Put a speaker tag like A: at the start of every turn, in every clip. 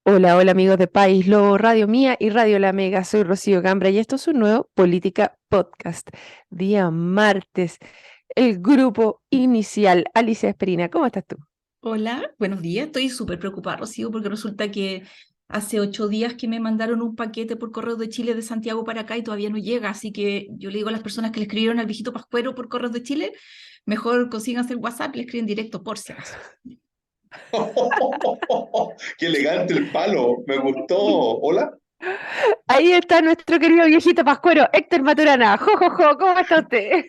A: Hola, hola amigos de País Lobo, Radio Mía y Radio La Mega. Soy Rocío Gambra y esto es un nuevo Política Podcast. Día martes, el grupo inicial. Alicia Esperina, ¿cómo estás tú?
B: Hola, buenos días. Estoy súper preocupada, Rocío, porque resulta que hace 8 días que me mandaron un paquete por correo de Chile de Santiago para acá y todavía no llega. Así que yo le digo a las personas que le escribieron al viejito Pascuero por correo de Chile, mejor consíganse el WhatsApp y le escriben directo por si acaso.
C: Qué elegante el palo, me gustó. Hola.
A: Ahí está nuestro querido viejito pascuero, Héctor Maturana. Jo, jo, jo, ¿cómo está usted?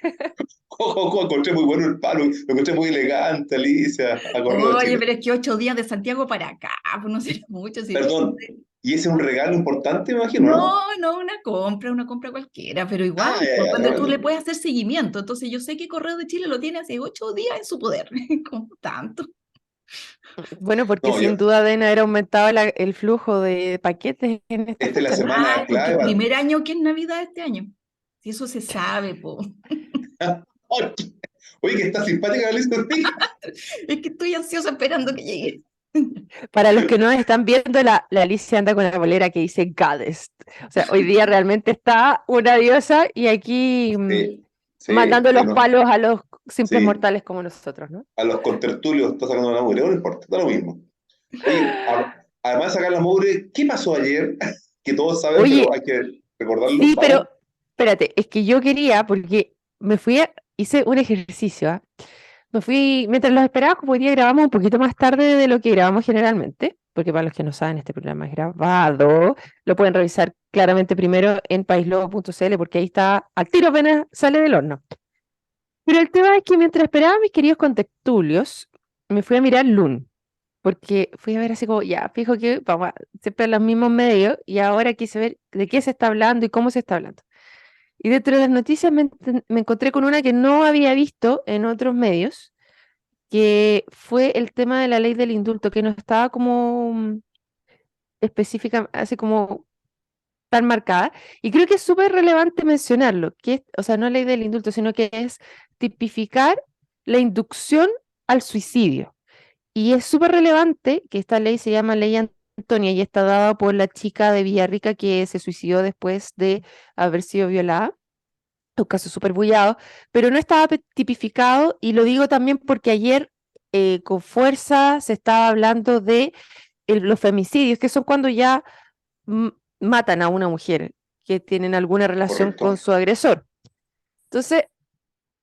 C: Encontré muy bueno el palo, lo encontré muy elegante, Alicia, a Correo de
B: Oye,
C: Chile.
B: pero es que 8 días de Santiago para acá, pues no será mucho. Si...
C: Perdón, y ese es un regalo importante, me imagino,
B: No,
C: ¿no?
B: no una compra cualquiera, pero igual,
C: Ah, ya,
B: pues,
C: ya,
B: cuando tú le
C: regalo.
B: puedes hacer seguimiento. Entonces yo sé que Correo de Chile lo tiene hace 8 días en su poder, como tanto.
A: Bueno, porque
C: No, yo,
A: sin duda deben haber aumentado el flujo de paquetes en esta
C: esta es la
A: fecha, ¿no?
C: semana
B: Ay, porque
C: clave.
B: es primer año que es Navidad este año. Si eso se sabe, po.
C: Oye, oye, que está simpática, Alicia.
B: Es que estoy ansiosa esperando que llegue.
A: Para los que no están viendo, la Alicia anda con la bolera que dice Goddess. O sea, hoy día realmente está una diosa y aquí
C: Sí, sí,
A: mandando
C: sí,
A: los
C: no,
A: palos a los simples
C: sí,
A: mortales como nosotros, ¿no?
C: a los contertulios está sacando la mugre, no importa, da lo mismo. Oye, además de sacar la mugre, ¿qué pasó ayer? Que todos saben, pero
A: Oye,
C: hay que recordarlo,
A: sí, pero
C: vamos.
A: espérate, es que yo quería, porque hice un ejercicio, ¿ah? Me fui, mientras los esperaba, como hoy día grabamos un poquito más tarde de lo que grabamos generalmente, porque para los que no saben, este programa es grabado, lo pueden revisar claramente primero en paislobo.cl, porque ahí está al tiro apenas sale del horno. Pero el tema es que mientras esperaba a mis queridos contertulios, me fui a mirar Loon, porque fui a ver así como, ya, fijo que vamos siempre en los mismos medios, y ahora quise ver de qué se está hablando y cómo se está hablando. Y dentro de las noticias me encontré con una que no había visto en otros medios, que fue el tema de la ley del indulto, que no estaba como específica, así como tan marcada. Y creo que es súper relevante mencionarlo, que es, o sea, no ley del indulto, sino que es tipificar la inducción al suicidio. Y es súper relevante que esta ley se llama Ley Antonia y está dada por la chica de Villarrica que se suicidó después de haber sido violada. Un caso súper bullado, pero no estaba tipificado y lo digo también porque ayer con fuerza se estaba hablando de los femicidios, que son cuando ya mm, matan a una mujer que tienen alguna relación con
C: Correcto.
A: su agresor. Entonces,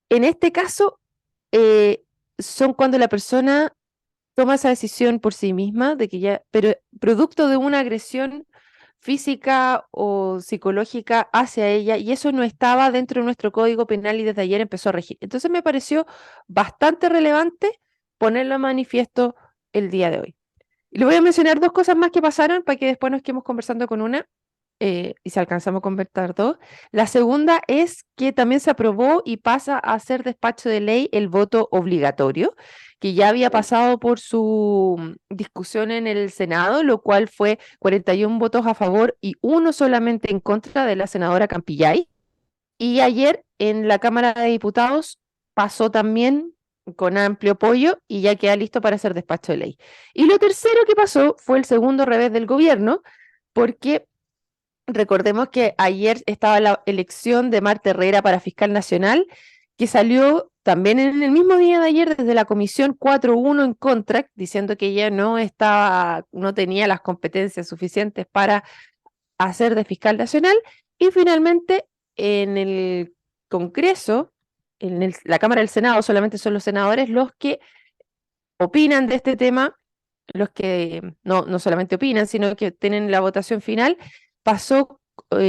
A: en este caso, eh, son cuando la persona toma esa decisión por sí misma, de que ya, pero producto de una agresión física o psicológica hacia ella, y eso no estaba dentro de nuestro código penal y desde ayer empezó a regir. Entonces me pareció bastante relevante ponerlo en manifiesto el día de hoy. Y le voy a mencionar dos cosas más que pasaron para que después nos quedemos conversando con una y si alcanzamos a conversar dos. La segunda es que también se aprobó y pasa a ser despacho de ley el voto obligatorio, que ya había pasado por su discusión en el Senado, lo cual fue 41 votos a favor y uno solamente en contra de la senadora Campillay. Y ayer en la Cámara de Diputados pasó también con amplio apoyo y ya queda listo para ser despacho de ley. Y lo tercero que pasó fue el segundo revés del gobierno, porque recordemos que ayer estaba la elección de Marta Herrera para fiscal nacional, que salió también en el mismo día de ayer desde la comisión 4-1 en contra, diciendo que ella no estaba, no tenía las competencias suficientes para hacer de fiscal nacional. Y finalmente en el Congreso, la Cámara del Senado, solamente son los senadores los que opinan de este tema, los que no solamente opinan, sino que tienen la votación final. Pasó,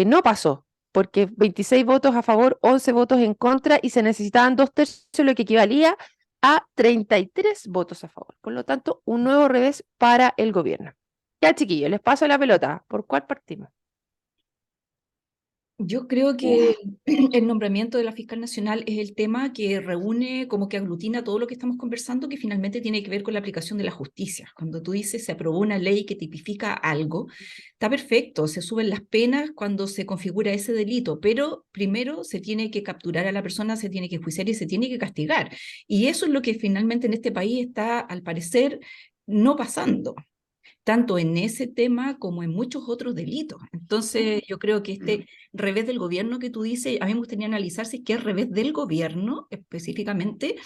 A: no pasó, porque 26 votos a favor, 11 votos en contra y se necesitaban 2/3, lo que equivalía a 33 votos a favor. Por lo tanto, un nuevo revés para el gobierno. Ya, chiquillos, les paso la pelota. ¿Por cuál partimos?
B: Yo creo que
C: Uf,
B: el nombramiento de la fiscal nacional es el tema que reúne, como que aglutina todo lo que estamos conversando, que finalmente tiene que ver con la aplicación de la justicia. Cuando tú dices se aprobó una ley que tipifica algo, está perfecto, se suben las penas cuando se configura ese delito, pero primero se tiene que capturar a la persona, se tiene que enjuiciar y se tiene que castigar. Y eso es lo que finalmente en este país está, al parecer, no pasando. tanto en ese tema como en muchos otros delitos. Entonces, yo creo que este revés del gobierno que tú dices, a mí me gustaría analizar si es que es revés del gobierno específicamente,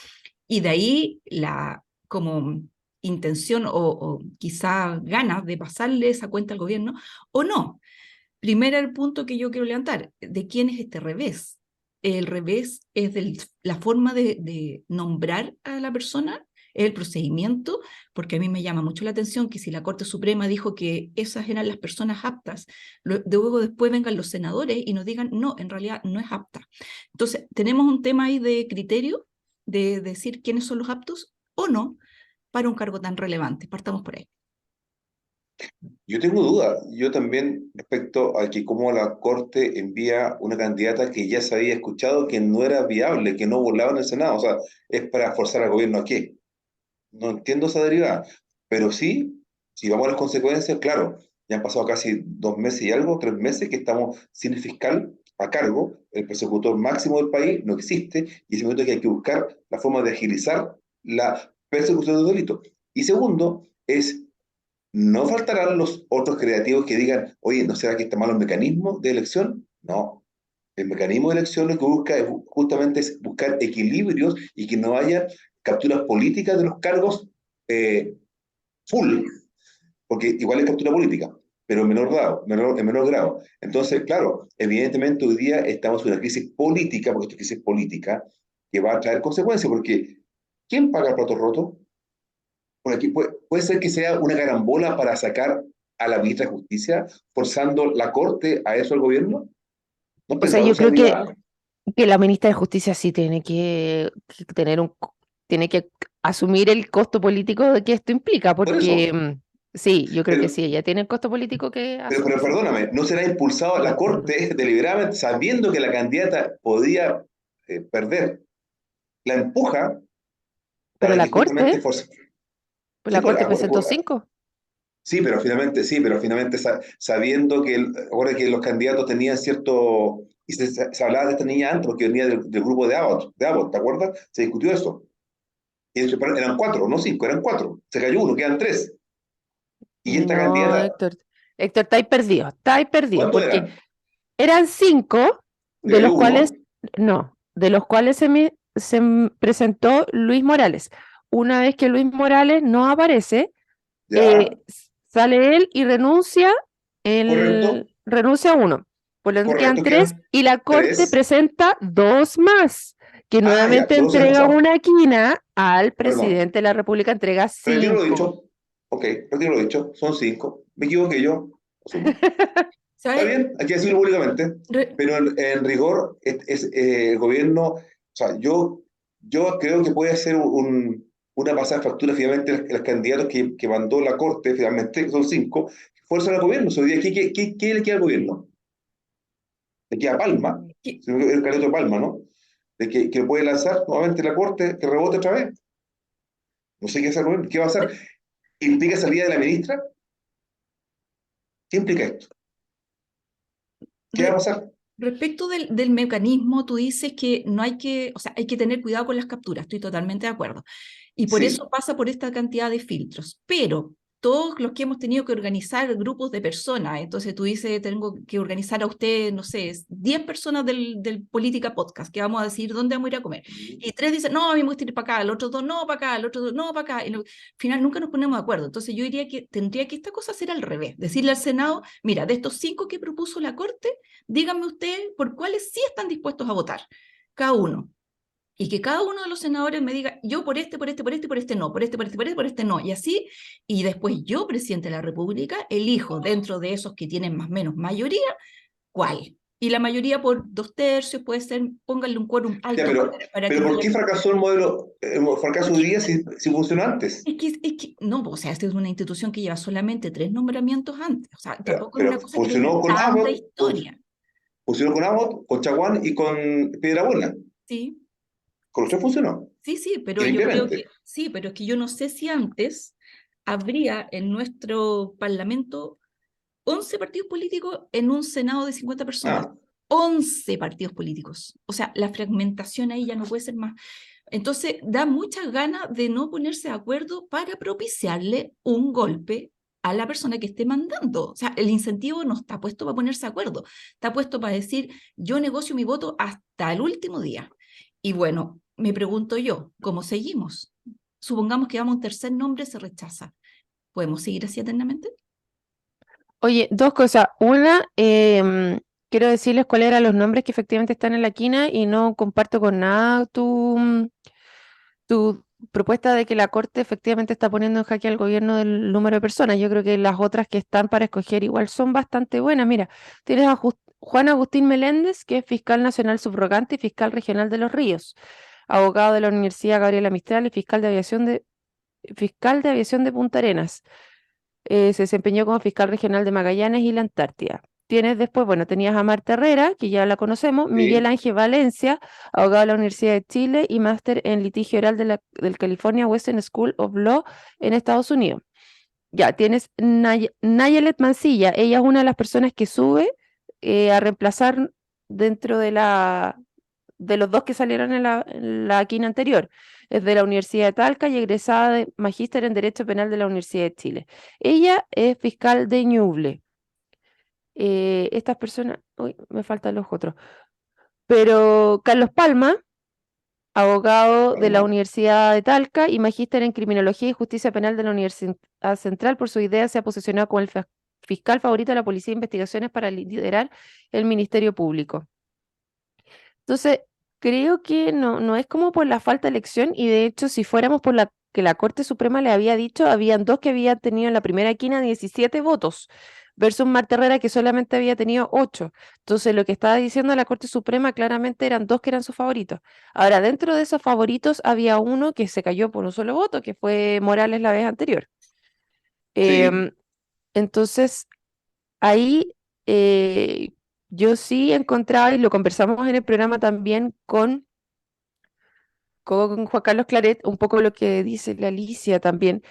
B: y de ahí la como intención o quizá ganas de pasarle esa cuenta al gobierno, o no. Primero el punto que yo quiero levantar, ¿de quién es este revés? El revés es la forma de nombrar a la persona, el procedimiento, porque a mí me llama mucho la atención que si la Corte Suprema dijo que esas eran las personas aptas, luego después vengan los senadores y nos digan, no, en realidad no es apta. Entonces, tenemos un tema ahí de criterio, de decir quiénes son los aptos o no para un cargo tan relevante. Partamos por ahí.
C: Yo tengo dudas, yo también respecto a que cómo la Corte envía una candidata que ya se había escuchado que no era viable, que no volaba en el Senado, o sea, es para forzar al gobierno a qué. No entiendo esa derivada, pero sí, si vamos a las consecuencias, claro, ya han pasado casi 2 meses y algo, 3 meses que estamos sin el fiscal a cargo, el persecutor máximo del país no existe, y ese momento que hay que buscar la forma de agilizar la persecución de delitos. Y segundo, es no faltarán los otros creativos que digan, oye, ¿no será que está mal el mecanismo de elección? No. El mecanismo de elección lo que busca es, justamente es buscar equilibrios y que no haya capturas políticas de los cargos full, porque igual es captura política, pero en menor grado. Entonces, claro, evidentemente hoy día estamos en una crisis política, porque esta crisis política, que va a traer consecuencias, porque ¿quién paga el plato roto? Por aquí puede ser que sea una carambola para sacar a la ministra de Justicia, forzando la Corte a eso al gobierno. ¿No has
A: O sea,
C: pensado
A: yo
C: esa
A: creo
C: derivada?
A: que la ministra de Justicia sí tiene que tener tiene que asumir el costo político de que esto implica,
C: Por eso,
A: porque sí, yo creo que
C: pero,
A: sí, ella tiene el costo político que
C: pero
A: asumir.
C: perdóname, ¿no será impulsado
A: De
C: la
A: acuerdo.
C: Corte deliberadamente, sabiendo que la candidata podía perder, la empuja
A: Pero
C: para
A: la
C: que justamente
A: Corte,
C: force?
A: pues
C: Sí,
A: la
C: por
A: Corte presentó cinco.
C: sí, pero finalmente sabiendo que, ahora que los candidatos tenían cierto, y se hablaba de esta niña antes, porque venía del grupo de Abbott, ¿te acuerdas? Se discutió eso. Y eran cuatro, no cinco, eran cuatro. Se cayó uno, quedan tres. Y esta
A: No,
C: candidata,
A: Héctor, estáis perdido,
C: ¿cuántos
A: porque
C: eran?
A: eran cinco,
C: Se
A: de los
C: cayó
A: cuales,
C: uno,
A: no, de los cuales presentó Luis Morales. Una vez que Luis Morales no aparece,
C: ¿ya?
A: sale él y
C: Correcto,
A: renuncia uno. Por lo tanto, quedan
C: correcto,
A: tres
C: quedan
A: y la Corte
C: tres.
A: presenta dos más, que
C: Ah, ya,
A: nuevamente
C: solo se han
A: entrega
C: pasado.
A: una quina al
C: Perdón,
A: presidente de la República, entrega
C: retiro lo
A: cinco.
C: dicho. Ok, retiro lo dicho, son cinco. Me equivoqué yo, asumo. Está
B: ¿Sabes?
C: bien, hay que decirlo públicamente, pero en rigor el gobierno, o sea, yo creo que puede ser una pasada de factura finalmente los candidatos que mandó la Corte, finalmente, que son cinco, fuerzan al gobierno. O sea, hoy día, ¿qué le queda al gobierno? Le queda Palma,
B: ¿Qué?
C: el candidato de Palma, ¿no? De que puede lanzar nuevamente la Corte, que rebote otra vez. No sé qué hacer, ¿qué va a hacer? ¿Implica salida de la ministra? ¿Qué implica esto? ¿Qué va a
B: Re-
C: pasar?
B: Respecto del mecanismo, tú dices que no hay que, o sea, hay que tener cuidado con las capturas, estoy totalmente de acuerdo. Y por eso
C: Sí,
B: pasa por esta cantidad de filtros. Pero todos los que hemos tenido que organizar grupos de personas, entonces tú dices, tengo que organizar a usted, no sé, 10 personas del Política Podcast, que vamos a decir dónde vamos a ir a comer. Y tres dicen, no, a mí me gusta ir para acá, el otro dos, no, para acá, el otro dos, no, para acá. Y al final nunca nos ponemos de acuerdo. Entonces yo diría que tendría que esta cosa ser al revés, decirle al Senado, mira, de estos 5 que propuso la Corte, díganme usted por cuáles sí están dispuestos a votar, cada uno. Y que cada uno de los senadores me diga, yo por este, por este, por este, por este no, por este, por este, por este, por este no, y así, y después yo, presidente de la República, elijo dentro de esos que tienen más o menos mayoría, cuál. Y la mayoría por 2/3 puede ser, pónganle un quórum
C: ya,
B: alto para que
C: pero
B: no
C: ¿por
B: haya...
C: qué fracasó el modelo, fracasó hoy
B: Porque
C: día si funcionó antes?
B: no, o sea, esta es una institución que lleva solamente 3 nombramientos antes, o sea, tampoco es
C: Pero
B: una cosa que tenga
C: funcionó con
B: tanta
C: Abbott,
B: historia,
C: funcionó con Abbott, con Chaguán y con Piedrabuena.
B: ¿sí?
C: Con los tres funcionó,
B: Sí, sí, pero yo creo
C: limpiamente.
B: que sí, pero es que yo no sé si antes habría en nuestro Parlamento 11 partidos políticos en un Senado de 50 personas.
C: Ah,
B: 11 partidos políticos. O sea, la fragmentación ahí ya no puede ser más. Entonces, da muchas ganas de no ponerse de acuerdo para propiciarle un golpe a la persona que esté mandando. O sea, el incentivo no está puesto para ponerse de acuerdo, está puesto para decir, yo negocio mi voto hasta el último día. Y bueno, me pregunto yo, ¿cómo seguimos? Supongamos que vamos a un tercer nombre, se rechaza. ¿Podemos seguir así eternamente?
A: Oye, dos cosas. Una, quiero decirles cuáles eran los nombres que efectivamente están en la quina y no comparto con nada tu propuesta de que la Corte efectivamente está poniendo en jaque al gobierno del número de personas. Yo creo que las otras que están para escoger igual son bastante buenas. Mira, tienes a Juan Agustín Meléndez, que es fiscal nacional subrogante y fiscal regional de Los Ríos, abogado de la Universidad Gabriela Mistral y fiscal de aviación de Punta Arenas. Se desempeñó como fiscal regional de Magallanes y la Antártida. Tienes después, bueno, tenías a Marta Herrera, que ya la conocemos, Miguel
C: Sí,
A: Ángel Valencia, abogado de la Universidad de Chile y máster en litigio oral del California Western School of Law en Estados Unidos. Ya, tienes Nayelet Mancilla, ella es una de las personas que sube a reemplazar dentro de los dos que salieron en la quina anterior. Es de la Universidad de Talca y egresada de Magíster en Derecho Penal de la Universidad de Chile. Ella es fiscal de Ñuble. Estas personas, uy, me faltan los otros. Pero Carlos Palma, abogado de la
C: calma.
A: Universidad de Talca y magíster en Criminología y Justicia Penal de la Universidad Central, por su idea se ha posicionado como el fiscal favorito de la Policía de Investigaciones para liderar el Ministerio Público. Entonces, creo que no es como por la falta de elección, y de hecho, si fuéramos por la que la Corte Suprema le había dicho, habían dos que habían tenido en la primera quina 17 votos, versus Marta Herrera que solamente había tenido 8. Entonces, lo que estaba diciendo la Corte Suprema claramente eran dos que eran sus favoritos. Ahora, dentro de esos favoritos había uno que se cayó por un solo voto, que fue Morales la vez anterior.
C: Sí,
A: Em, entonces, ahí yo sí encontraba, y lo conversamos en el programa también con Juan Carlos Claret, un poco lo que dice la Alicia también.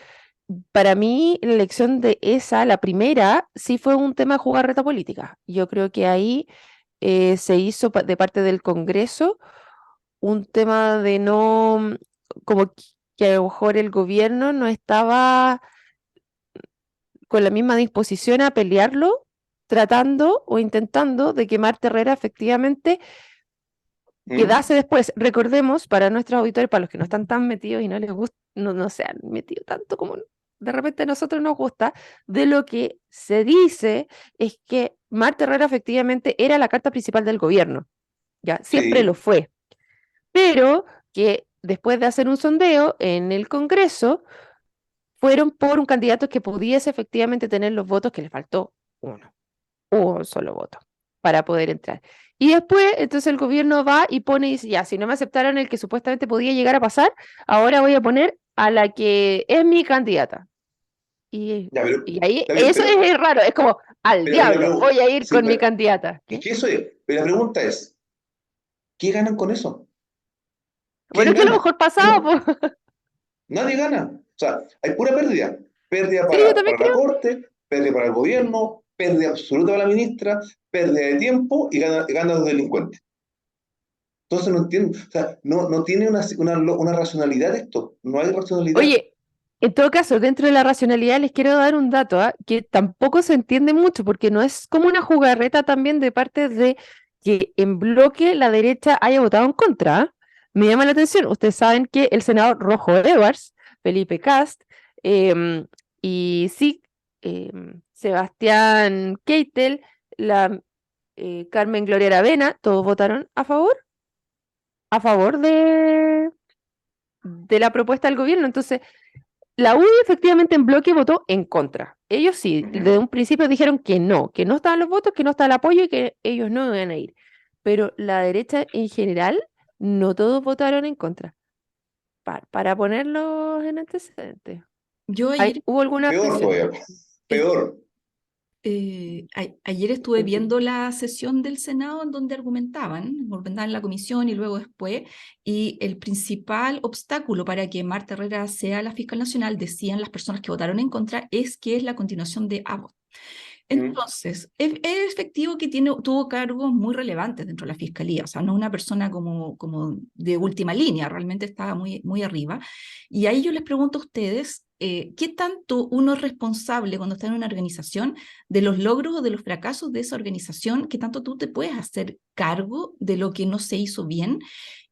A: Para mí, la elección de esa, la primera, sí fue un tema de jugarreta política. Yo creo que ahí se hizo de parte del Congreso un tema de no, como que a lo mejor el gobierno no estaba con la misma disposición a pelearlo, tratando o intentando de que Marta Herrera efectivamente
C: ¿Mm?
A: quedase después. Recordemos para nuestros auditores, para los que no están tan metidos y no les gusta, no se han metido tanto como de repente a nosotros nos gusta, de lo que se dice es que Marta Herrera efectivamente era la carta principal del gobierno, ya, siempre lo
C: Sí,
A: fue, pero que después de hacer un sondeo en el Congreso, fueron por un candidato que pudiese efectivamente tener los votos que le faltó uno. Un solo voto para poder entrar. Y después, entonces el gobierno va y pone y dice, ya, si no me aceptaron el que supuestamente podía llegar a pasar, ahora voy a poner a la que es mi candidata. Y,
C: ya, pero,
A: y ahí,
C: está bien,
A: eso es raro, es como, al
C: pero
A: diablo, voy a ir
C: sí,
A: con mi candidata.
C: es
A: ¿Qué?
C: que eso es, pero la pregunta es, ¿qué ganan con eso?
A: Bueno,
C: ¿Quién
A: que a lo
C: gana?
A: mejor pasaba,
C: No,
A: pues.
C: nadie gana. O sea, hay pura pérdida. Pérdida
A: Sí, yo también
C: para la
A: creo.
C: Corte, pérdida para el gobierno, pérdida absoluta para la ministra, pérdida de tiempo y gana los delincuentes. Entonces no entiendo, o sea, no tiene una racionalidad esto, no hay racionalidad.
A: Oye, en todo caso, dentro de la racionalidad les quiero dar un dato, que tampoco se entiende mucho, porque no es como una jugarreta también de parte de que en bloque la derecha haya votado en contra. Me llama la atención. Ustedes saben que el senador Rojo Edwards, Felipe Cast, em, y sí, Sebastián Keitel, la Carmen Gloria Aravena, todos votaron a favor de la propuesta del gobierno. Entonces, la UDI efectivamente en bloque votó en contra. Ellos sí, desde
C: Ujú.
A: un principio dijeron que no estaban los votos, que no estaba el apoyo y que ellos no iban a ir. Pero la derecha en general, no todos votaron en contra. Para ponerlos en antecedentes.
B: Yo ayer
A: ¿Hubo alguna
C: Peor
A: abstención?
C: todavía, peor.
B: Ayer estuve viendo la sesión del Senado en donde argumentaban en la comisión y luego después, y el principal obstáculo para que Marta Herrera sea la fiscal nacional, decían las personas que votaron en contra, es que es la continuación de Abbott.
C: Mm.
B: Entonces, es efectivo que tuvo cargos muy relevantes dentro de la fiscalía, o sea, no una persona como de última línea, realmente estaba muy, muy arriba. Y ahí yo les pregunto a ustedes, ¿qué tanto uno es responsable cuando está en una organización de los logros o de los fracasos de esa organización? ¿Qué tanto tú te puedes hacer cargo de lo que no se hizo bien?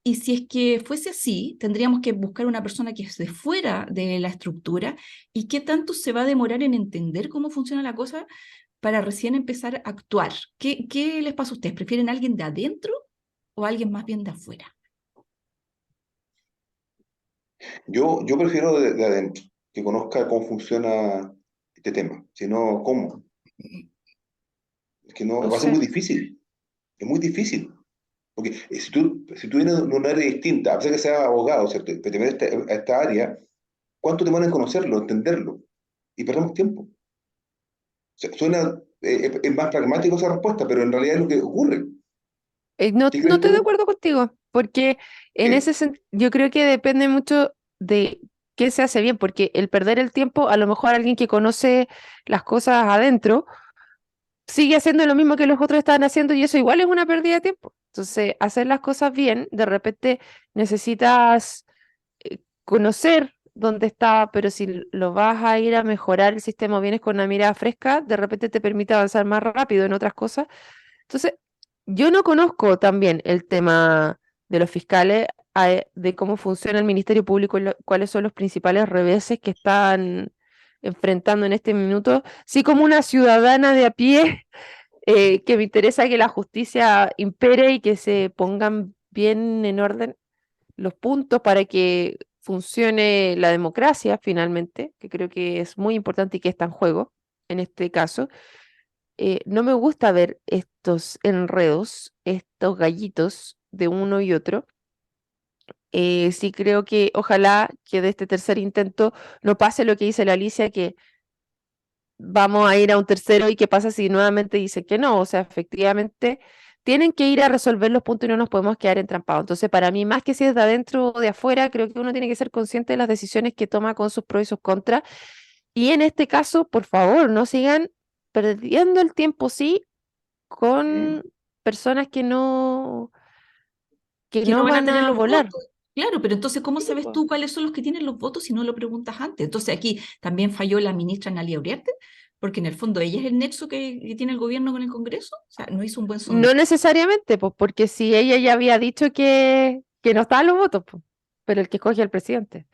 B: Y si es que fuese así, tendríamos que buscar una persona que esté fuera de la estructura. ¿Y qué tanto se va a demorar en entender cómo funciona la cosa para recién empezar a actuar? ¿Qué les pasa a ustedes? ¿Prefieren a alguien de adentro o a alguien más bien de afuera?
C: Yo prefiero de adentro, que conozca cómo funciona este tema, si no, ¿cómo? Es que no,
A: No
C: va a ser muy
A: sé.
C: difícil, es muy difícil. Porque si tú vienes de un área distinta, a pesar que seas abogado, ¿cierto? Pero te metes a esta área, ¿cuánto te van a conocerlo, entenderlo? Y perdemos tiempo. O sea, suena, es más pragmático esa respuesta, pero en realidad es lo que ocurre.
A: No,
C: ¿Qué
A: no
C: crees
A: estoy de
C: tú?
A: acuerdo contigo, porque en
C: ¿Qué?
A: ese sentido yo creo que depende mucho de qué se hace bien, porque el perder el tiempo, a lo mejor alguien que conoce las cosas adentro sigue haciendo lo mismo que los otros estaban haciendo y eso igual es una pérdida de tiempo. Entonces, hacer las cosas bien, de repente necesitas conocer dónde está, pero si lo vas a ir a mejorar el sistema o vienes con una mirada fresca, de repente te permite avanzar más rápido en otras cosas. Entonces, yo no conozco también el tema de los fiscales, de cómo funciona el Ministerio Público, y cuáles son los principales reveses que están enfrentando en este minuto. Sí, como una ciudadana de a pie, que me interesa que la justicia impere y que se pongan bien en orden los puntos para que funcione la democracia finalmente, que creo que es muy importante y que está en juego en este caso. No me gusta ver estos enredos, estos gallitos de uno y otro. Sí creo que ojalá que de este tercer intento no pase lo que dice la Alicia, que vamos a ir a un tercero y qué pasa si nuevamente dice que no. O sea, efectivamente tienen que ir a resolver los puntos y no nos podemos quedar entrampados. Entonces, para mí, más que si es de adentro o de afuera, creo que uno tiene que ser consciente de las decisiones que toma con sus pros y sus contras. Y en este caso, por favor, no sigan perdiendo el tiempo, sí,
C: ¿Mm?
A: con personas que
B: Que no
A: no
B: van a
A: van
B: tener
A: a
B: los
A: volar.
B: votos. Claro, pero entonces, ¿cómo
A: Sí,
B: sabes
A: po.
B: tú cuáles son los que tienen los votos si no lo preguntas antes? Entonces, aquí también falló la ministra Analia Uriarte, porque en el fondo ella es el nexo que tiene el gobierno con el Congreso. O sea, no hizo un buen sondeo.
A: No necesariamente, pues, porque si ella ya había dicho que no estaban los votos, pues, pero el que escoge al presidente.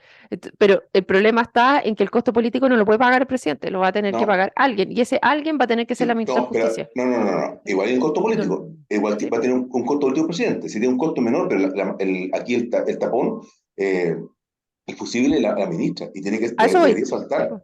A: Pero el problema está en que el costo político no lo puede pagar el presidente, lo va a tener que
C: No,
A: pagar alguien, y ese alguien va a tener que ser la
C: sí,
A: ministra de
C: no, pero
A: Justicia.
C: no. Igual hay un costo
A: No,
C: político. Igual
A: sí,
C: va a tener un costo político el presidente. Si tiene un costo menor, pero aquí el tapón eh, es posible la ministra y tiene que
A: a eso voy.
C: debería
A: Sí,
C: saltar.
A: pues,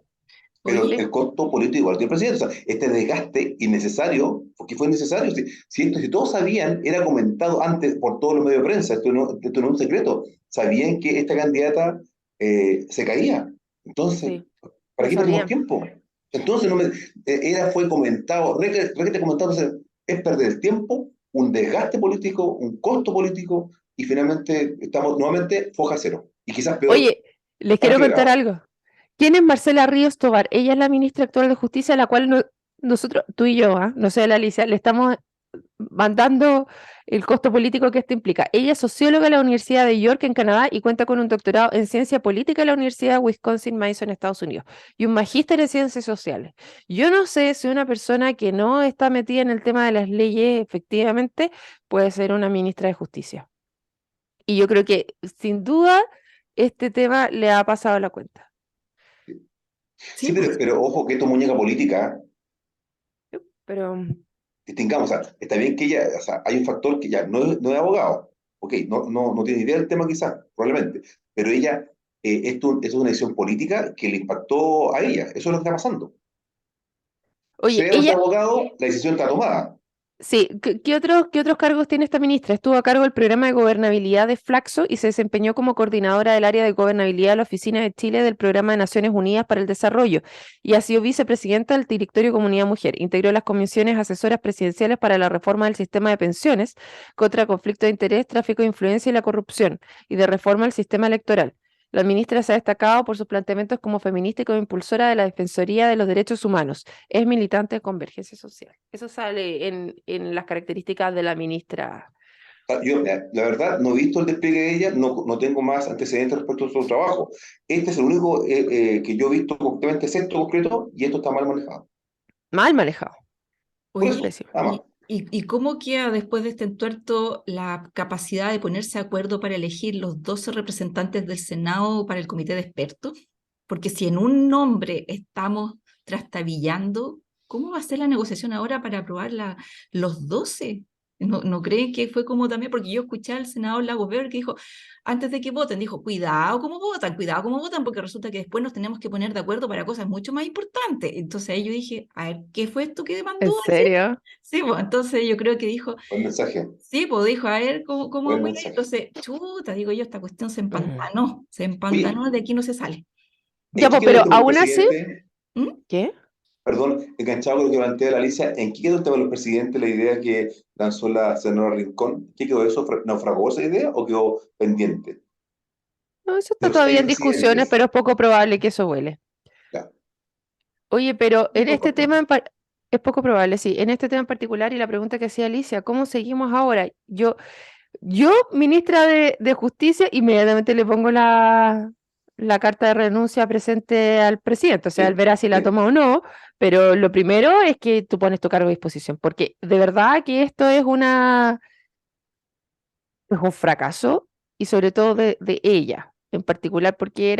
C: Pero
B: Oye,
C: el costo político igual tiene el presidente. O sea, este desgaste innecesario, porque fue necesario. Si todos sabían, era comentado antes por todos los medios de prensa, esto no es un secreto. Sabían que esta candidata se caía. Entonces,
A: sí,
C: ¿para
A: lo
C: qué perdemos
A: sabían.
C: tiempo? Entonces, fue comentado, requete comentado. Entonces, es perder el tiempo, un desgaste político, un costo político, y finalmente estamos nuevamente foja cero. Y quizás peor,
A: Oye, les
C: más
A: quiero contar
C: quebrado.
A: algo. ¿Quién es Marcela Ríos Tobar? Ella es la ministra actual de Justicia, a la cual nosotros, tú y yo, no sé, la Alicia, le estamos mandando el costo político que esto implica. Ella es socióloga de la Universidad de York en Canadá y cuenta con un doctorado en ciencia política de la Universidad de Wisconsin-Madison en Estados Unidos y un magíster en ciencias sociales. Yo no sé si una persona que no está metida en el tema de las leyes efectivamente puede ser una ministra de Justicia. Y yo creo que sin duda este tema le ha pasado la cuenta.
B: sí,
C: Sí,
B: pues.
C: pero ojo que esto es muñeca política.
A: Pero,
C: Distingamos, o sea, está bien que ella, o sea, hay un factor que ya no es abogado, ok, no tiene idea del tema quizás, probablemente, pero ella, esto es una decisión política que le impactó a ella, eso es lo que está pasando.
A: oye,
C: Sea o no sea
A: ella,
C: abogado, la decisión está tomada.
A: sí, ¿qué otros cargos tiene esta ministra? Estuvo a cargo del programa de gobernabilidad de Flaxo y se desempeñó como coordinadora del área de gobernabilidad de la Oficina de Chile del Programa de Naciones Unidas para el Desarrollo y ha sido vicepresidenta del Directorio Comunidad Mujer. Integró las comisiones asesoras presidenciales para la reforma del sistema de pensiones, contra conflicto de interés, tráfico de influencia y la corrupción, y de reforma del sistema electoral. La ministra se ha destacado por sus planteamientos como feminista y como impulsora de la Defensoría de los Derechos Humanos. Es militante de Convergencia Social. Eso sale en las características de la ministra
C: Yo, la verdad, no he visto el despliegue de ella, no tengo más antecedentes respecto a su trabajo. Este es el único que yo he visto completamente excepto concreto, y esto está mal manejado.
A: Mal manejado,
C: Por
B: Oye,
C: eso,
A: pésimo.
C: nada más.
B: ¿y cómo queda después de este entuerto la capacidad de ponerse de acuerdo para elegir los 12 representantes del Senado para el comité de expertos? Porque si en un nombre estamos trastabillando, ¿cómo va a ser la negociación ahora para aprobar los 12? ¿No creen que fue como también? Porque yo escuché al senador Lagos Weber que dijo, antes de que voten, dijo, cuidado cómo votan, porque resulta que después nos tenemos que poner de acuerdo para cosas mucho más importantes. Entonces ahí yo dije, a ver, ¿qué fue esto que
A: ¿En
B: demandó?
A: serio?
B: Sí, pues entonces yo creo que dijo,
C: Buen mensaje,
B: sí, pues dijo, a ver cómo
C: buen
B: vamos a ir.
C: mensaje.
B: Entonces, chuta, digo yo, esta cuestión
A: Ujú.
B: se
C: Oye,
B: empantanó, de aquí no se sale.
A: Ya,
C: ¿en qué
A: pues,
C: quedó el
A: pero
C: tema del
A: aún así,
C: presidente?
B: ¿Mm?
A: ¿qué?
C: Perdón, enganchado con lo que plantea la Alicia, ¿en qué quedó el tema del presidente, la idea que lanzó la senadora Rincón? ¿Qué quedó eso? ¿Naufragó esa idea o quedó pendiente?
A: No, eso
C: De
A: está
C: los
A: todavía en discusiones,
C: expresidentes.
A: pero es poco probable que eso vuele.
C: Ya.
A: Oye, pero
B: Y
A: en
B: poco
A: este
B: probable.
A: tema es poco probable, sí. En este tema en particular y la pregunta que hacía Alicia, ¿cómo seguimos ahora? Yo, ministra de Justicia, inmediatamente le pongo la carta de renuncia presente al presidente. O sea, él
C: Sí,
A: verá si la
C: sí.
A: toma o no, pero lo primero es que tú pones tu cargo a disposición, porque de verdad que esto es un fracaso y sobre todo de ella en particular, porque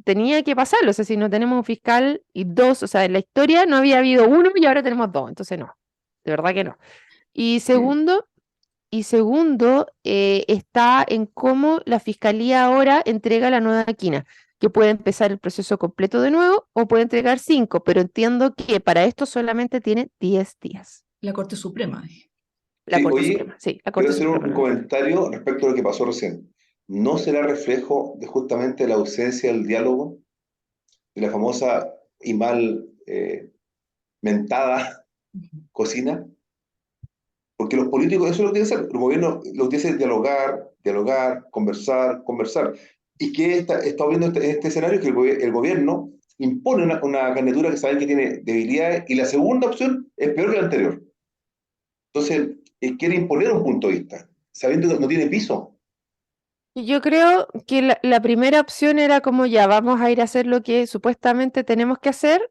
A: tenía que pasarlo. O sea, si no tenemos un fiscal y dos, o sea, en la historia no había habido uno y ahora tenemos dos, entonces no, de verdad que no. Y
C: Mm.
A: segundo, está en cómo la fiscalía ahora entrega la nueva quina, que puede empezar el proceso completo de nuevo o puede entregar 5, pero entiendo que para esto solamente tiene 10 días.
B: La Corte Suprema.
A: La
C: Sí,
A: Corte
C: oye,
A: Suprema, sí, la
C: quiero
A: Corte
C: hacer
A: Suprema.
C: un
A: No.
C: comentario respecto a lo que pasó recién. ¿No será reflejo de justamente la ausencia del diálogo, de la famosa y mal mentada
B: Ujú.
C: cocina? Porque los políticos, eso es lo que tienen que hacer. El gobierno lo que tiene es dialogar, dialogar, conversar, conversar. ¿Y qué está viendo este escenario? Que el gobierno impone una candidatura que saben que tiene debilidades, y la segunda opción es peor que la anterior. Entonces, quiere imponer un punto de vista, sabiendo que no tiene piso.
A: Yo creo que la primera opción era como ya, vamos a ir a hacer lo que supuestamente tenemos que hacer,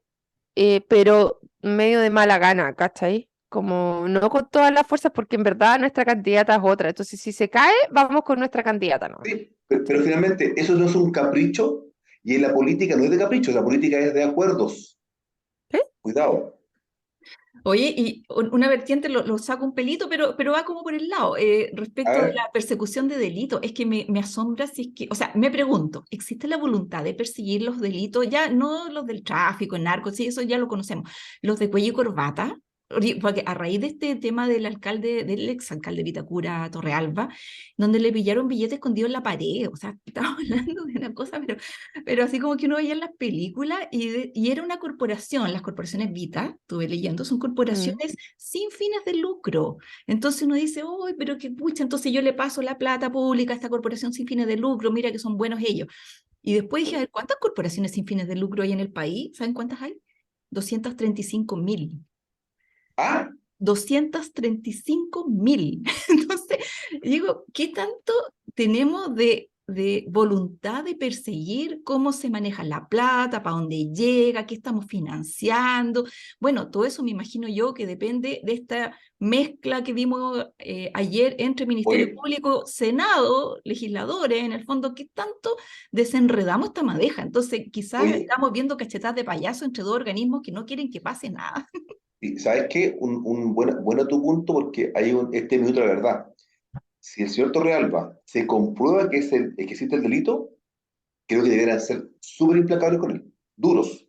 A: pero medio de mala gana, ¿cachai? Como no con todas las fuerzas, porque en verdad nuestra candidata es otra. Entonces, si se cae, vamos con nuestra candidata, ¿no?
C: ¿Sí? Pero
A: ¿Cachai?
C: finalmente, eso no es un capricho, y en la política no es de caprichos, la política es de acuerdos.
A: ¿Sí?
C: Cuidado.
B: Oye, y una vertiente lo saco un pelito, pero va como por el lado.
C: A
B: Respecto de
C: ver,
B: la persecución de delitos, es que me asombra si es que, o sea, me pregunto, ¿existe la voluntad de perseguir los delitos? Ya no los del tráfico, narcos, sí, eso ya lo conocemos. Los de cuello y corbata. Porque a raíz de este tema del exalcalde de Vitacura, Torrealba, donde le pillaron billetes escondidos en la pared, o sea, estamos hablando de una cosa, pero así como que uno veía en las películas y era una corporación, las corporaciones Vita, estuve leyendo, son
A: Mm.
B: corporaciones sin fines de lucro. Entonces uno dice, uy, pero qué pucha, entonces yo le paso la plata pública a esta corporación sin fines de lucro, mira que son buenos ellos. Y después dije, a ver, ¿cuántas corporaciones sin fines de lucro hay en el país? ¿Saben cuántas hay? 235.000.
C: ah,
B: 235.000. Entonces, digo, ¿qué tanto tenemos de voluntad de perseguir cómo se maneja la plata, para dónde llega, qué estamos financiando? Bueno, todo eso me imagino yo que depende de esta mezcla que vimos ayer entre Ministerio
C: oye,
B: Público, Senado, legisladores, en el fondo, ¿qué tanto desenredamos esta madeja? Entonces, quizás
C: oye,
B: estamos viendo cachetadas de payaso entre dos organismos que no quieren que pase nada.
C: y ¿sabes qué? Bueno tu punto, porque hay este minuto de la verdad. Si el señor Torrealba se comprueba que, que existe el delito, creo que deberán ser súper implacables con él, duros. Si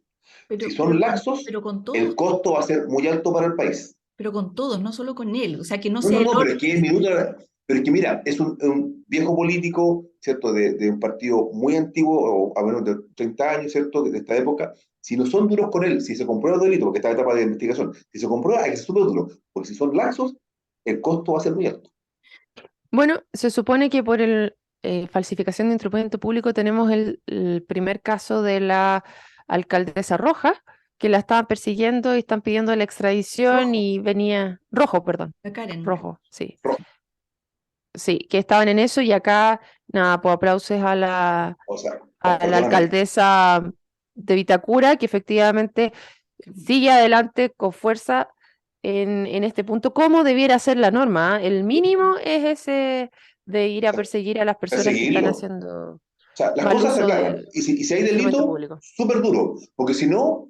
B: Pero,
C: son
B: pero, con,
C: laxos,
B: pero con
C: el
B: todos,
C: costo va a ser muy alto para el país.
B: pero con todos, no solo con él. O sea, que no
C: No,
B: sea
C: no,
B: el
C: no, pero es que el
B: Ortiz.
C: minuto, pero es que mira, es un viejo político, ¿cierto? De un partido muy antiguo, o a menos de 30 años, ¿cierto? De esta época. Si no son duros con él, si se comprueba el delito, porque está en etapa de investigación, si se comprueba, hay que ser súper duro, porque si son laxos, el costo va a ser muy alto.
A: Bueno, se supone que por el falsificación de instrumento público tenemos el primer caso de la alcaldesa Roja, que la estaban persiguiendo y están pidiendo la extradición
B: Rojo,
A: y venía, Rojo, perdón,
B: la Karen.
A: Rojo, sí.
C: Rojo.
A: sí, que estaban en eso y acá, nada, pues aplausos a
C: O sea,
A: la
C: perdóname,
A: alcaldesa de Vitacura, que efectivamente sigue adelante con fuerza en este punto, como debiera ser la norma, ¿ah? El mínimo es ese de ir a perseguir a las personas que están
C: perseguirlo. O
A: haciendo
C: sea, las
A: mal
C: cosas se
A: uso
C: aclaran. Y si hay
A: instrumento
C: delito,
A: público.
C: súper duro. Porque si no,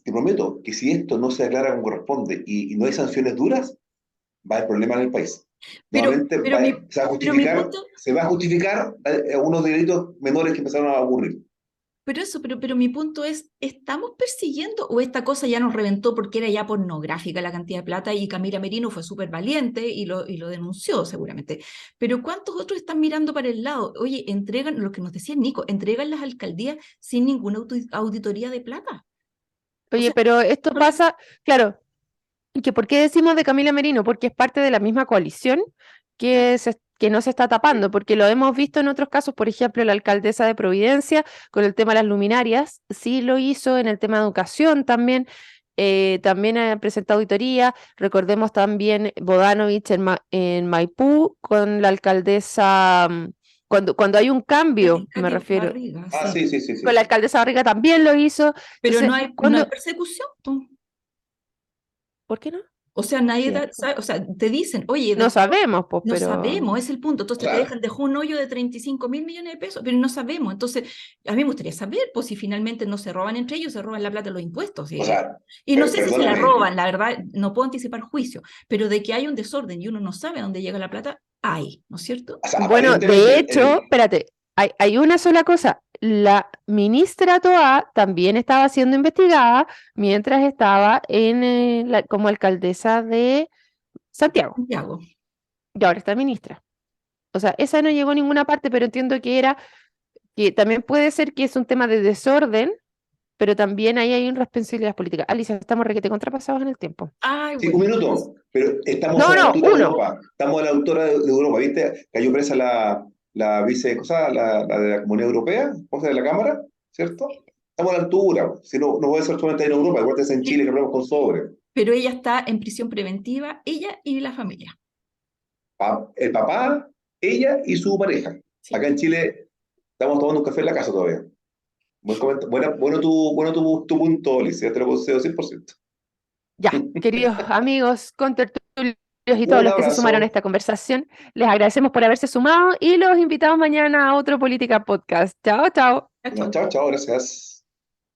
C: te prometo que si esto no se aclara como corresponde y no hay sanciones duras, va a haber problemas en el país.
B: Pero,
C: Nuevamente
B: pero mi, pero mi punto,
C: se va a justificar algunos delitos menores que empezaron a ocurrir.
B: pero mi punto es, ¿estamos persiguiendo o esta cosa ya nos reventó porque era ya pornográfica la cantidad de plata y Camila Merino fue súper valiente y lo denunció seguramente? Pero ¿cuántos otros están mirando para el lado? Oye, entregan, lo que nos decía Nico, entregan las alcaldías sin ninguna auditoría de plata. O
A: Oye,
B: sea,
A: pero esto
B: no-
A: pasa, claro, ¿y que por qué decimos de Camila Merino? Porque es parte de la misma coalición que no se está tapando, porque lo hemos visto en otros casos, por ejemplo, la alcaldesa de Providencia con el tema de las luminarias, sí lo hizo en el tema de educación también, también ha presentado auditoría, recordemos también Bodanovich en Maipú con la alcaldesa, cuando hay un cambio, me
B: Katy
A: refiero,
B: Barriga,
C: Ah,
B: sí.
C: sí, sí, sí, sí,
A: con la
C: sí.
A: alcaldesa Barriga también lo hizo,
B: Pero
A: entonces,
B: no hay
A: cuando,
B: persecución, po.
A: ¿por qué no?
B: O sea, nadie
A: Sí,
B: o sea, te dicen, oye,
A: no sabemos, pues,
B: no
A: pero...
B: sabemos, es el punto.
C: O
B: Entonces te
C: sea,
B: dejó un hoyo de 35.000 millones de pesos, pero no sabemos. Entonces, a mí me gustaría saber, pues si finalmente no se roban entre ellos, se roban la plata de los impuestos.
C: o
B: ¿Sí?
C: sea,
B: Y no sé si se la
C: perdóname.
B: roban, la verdad, no puedo anticipar juicio, pero de que hay un desorden y uno no sabe a dónde llega la plata, hay, ¿no es cierto?
C: O sea,
A: Bueno, de
C: aparentemente,
A: hecho, espérate, hay una sola cosa. La ministra Toa también estaba siendo investigada mientras estaba como alcaldesa de Santiago
B: Santiago.
A: y ahora está ministra. O sea, esa no llegó a ninguna parte, pero entiendo que también puede ser que es un tema de desorden, pero también ahí hay una responsabilidad política. Alicia, estamos requete contrapasados en el tiempo.
B: Ay,
C: sí, un
B: bueno.
C: minuto, pero estamos a
A: No,
C: la
A: no,
C: altura de
A: uno.
C: Europa. Estamos a la altura de Europa, ¿viste? Cayó presa la vice, cosa, la de la Comunidad Europea, cosa de la Cámara, ¿cierto? Estamos a la altura. Si no, no puede ser solamente en Europa, igual que en Chile que hablamos con sobre.
B: Pero ella está en prisión preventiva, ella y la familia.
C: El papá, ella y su pareja.
B: Sí.
C: Acá en Chile estamos tomando un café en la casa todavía. Bueno tu punto, Alicia, te lo concedo 100%.
A: Ya, queridos amigos, contertulios y todos
C: Un
A: los que se sumaron a
C: abrazo.
A: esta conversación, les agradecemos por haberse sumado y los invitamos mañana a otro Política Podcast. Chao, chao.
B: Chao.
C: Chao, chao, gracias.